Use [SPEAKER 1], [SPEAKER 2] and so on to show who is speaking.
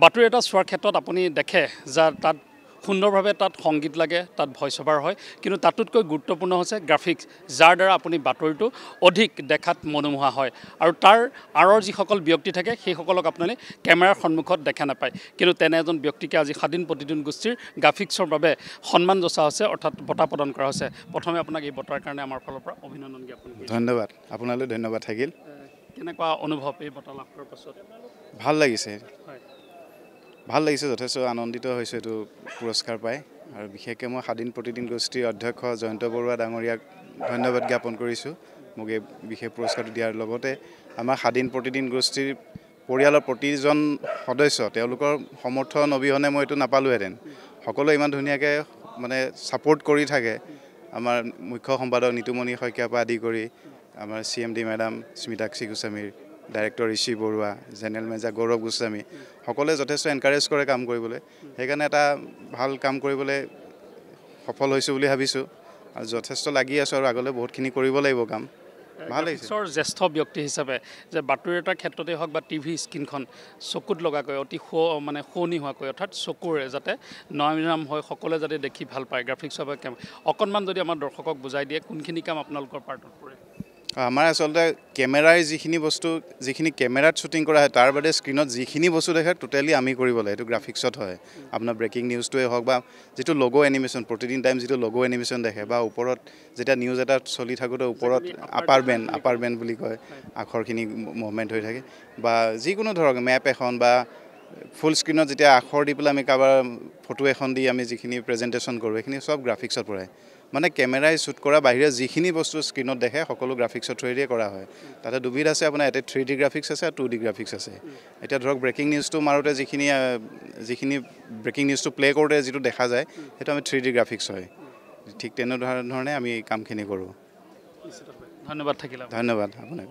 [SPEAKER 1] বাতৰি এটা চোৱাৰ ক্ষেত্ৰত আপুনি দেখে যে তাত সুন্দৰভাৱে তাত সংগীত লাগে, তাত ভইচ অভাৰ হয়, কিন্তু তাতোতকৈ গুৰুত্বপূৰ্ণ হৈছে গ্ৰাফিক্স, যাৰ দ্বাৰা আপুনি বাতৰিটো অধিক দেখাত মনোমোহা হয়। আৰু তাৰ আঁৰৰ যিসকল ব্যক্তি থাকে সেইসকলক আপোনালোকে কেমেৰাৰ সন্মুখত দেখা নাপায়, কিন্তু তেনে এজন ব্যক্তিকে আজি স্বাধীন প্ৰতিদিন গোষ্ঠীৰ গ্ৰাফিক্সৰ বাবে সন্মান যচা হৈছে, অৰ্থাৎ বঁটা প্ৰদান কৰা হৈছে। প্ৰথমে আপোনাক এই বঁটাৰ কাৰণে আমাৰ ফালৰ পৰা অভিনন্দন জ্ঞাপন কৰিছোঁ।
[SPEAKER 2] ধন্যবাদ, আপোনালৈ ধন্যবাদ থাকিল।
[SPEAKER 1] কেনেকুৱা অনুভৱ এই বঁটা লাভ কৰাৰ পাছত?
[SPEAKER 2] ভাল লাগিছে,
[SPEAKER 1] হয়,
[SPEAKER 2] ভাল লাগিছে, যথেষ্ট আনন্দিত হৈছোঁ এইটো পুৰস্কাৰ পাই। আৰু বিশেষকৈ মই স্বাধীন প্ৰতিদিন গোষ্ঠীৰ অধ্যক্ষ জয়ন্ত বৰুৱা ডাঙৰীয়াক ধন্যবাদ জ্ঞাপন কৰিছোঁ মোক এই বিশেষ পুৰস্কাৰটো দিয়াৰ লগতে আমাৰ স্বাধীন প্ৰতিদিন গোষ্ঠীৰ পৰিয়ালৰ প্ৰতিজন সদস্য তেওঁলোকৰ সমৰ্থন অবিহনে মই এইটো নাপালোহেঁতেন। সকলোৱে ইমান ধুনীয়াকৈ মানে ছাপোৰ্ট কৰি থাকে, আমাৰ মুখ্য সম্পাদক নিতুমণি শইকীয়াৰ পৰা আদি কৰি আমাৰ CMD মেডাম স্মিতাক্ষী গোস্বামীৰ, ডাইৰেক্টৰ ঋষি বৰুৱা, জেনেৰেল মেনেজাৰ গৌৰৱ গোস্বামী, সকলোৱে যথেষ্ট এনকাৰেজ কৰে কাম কৰিবলৈ। সেইকাৰণে এটা ভাল কাম কৰিবলৈ সফল হৈছোঁ বুলি ভাবিছোঁ আৰু যথেষ্ট লাগি আছোঁ আৰু আগলৈ বহুতখিনি কৰিব লাগিব কাম। ভাল লাগিছে।
[SPEAKER 1] জ্যেষ্ঠ ব্যক্তি হিচাপে যে বাতৰি এটাৰ ক্ষেত্ৰতে হওক বা TV স্ক্ৰীণখন চকুত লগাকৈ অতি শুৱনি হোৱাকৈ, অৰ্থাৎ চকুৰে যাতে নয়নাম হয়, সকলোৱে যাতে দেখি ভাল পায়, গ্ৰাফিক্সৰ বাবে অকণমান যদি আমাৰ দৰ্শকক বুজাই দিয়ে কোনখিনি কাম আপোনালোকৰ পাৰ্টত পৰে?
[SPEAKER 2] আমাৰ আচলতে কেমেৰাৰ যিখিনি কেমেৰাত শ্বুটিং কৰা হয় তাৰ বাদে স্ক্ৰীণত যিখিনি বস্তু দেখে টোটেলি আমি কৰিব লাগে, এইটো গ্ৰাফিক্সত হয়। আপোনাৰ ব্ৰেকিং নিউজটোৱে হওক বা যিটো লগো এনিমেশ্যন, প্ৰতিদিন টাইম যিটো লগো এনিমেশ্যন দেখে, বা ওপৰত যেতিয়া নিউজ এটা চলি থাকোঁতে ওপৰত আপাৰ বেণ্ড বুলি কয়, আখৰখিনি মুভমেণ্ট হৈ থাকে, বা যিকোনো ধৰক মেপ এখন বা ফুল স্ক্ৰীণত যেতিয়া আখৰ দি পেলাই আমি কাৰোবাৰ ফটো এখন দি আমি যিখিনি প্ৰেজেণ্টেশ্যন কৰোঁ সেইখিনি চব গ্ৰাফিক্সত পৰে। মানে কেমেৰাই শ্বুট কৰা বাহিৰে যিখিনি বস্তু স্ক্ৰীণত দেখে সকলো গ্ৰাফিক্সৰ থ্ৰুৱেদিয়ে কৰা হয়। তাতে দুবিধ আছে, আপোনাৰ এটা 3D গ্ৰাফিক্স আছে আৰু 2D গ্ৰাফিক্স আছে। এতিয়া ধৰক ব্ৰেকিং নিউজটো মাৰোঁতে যিখিনি ব্ৰেকিং নিউজটো প্লে' কৰোঁতে যিটো দেখা যায় সেইটো আমি 3D গ্ৰাফিক্স হয়। ঠিক তেনেধৰণে আমি কামখিনি কৰোঁ।
[SPEAKER 1] ধন্যবাদ থাকিলে।
[SPEAKER 2] ধন্যবাদ আপোনাক।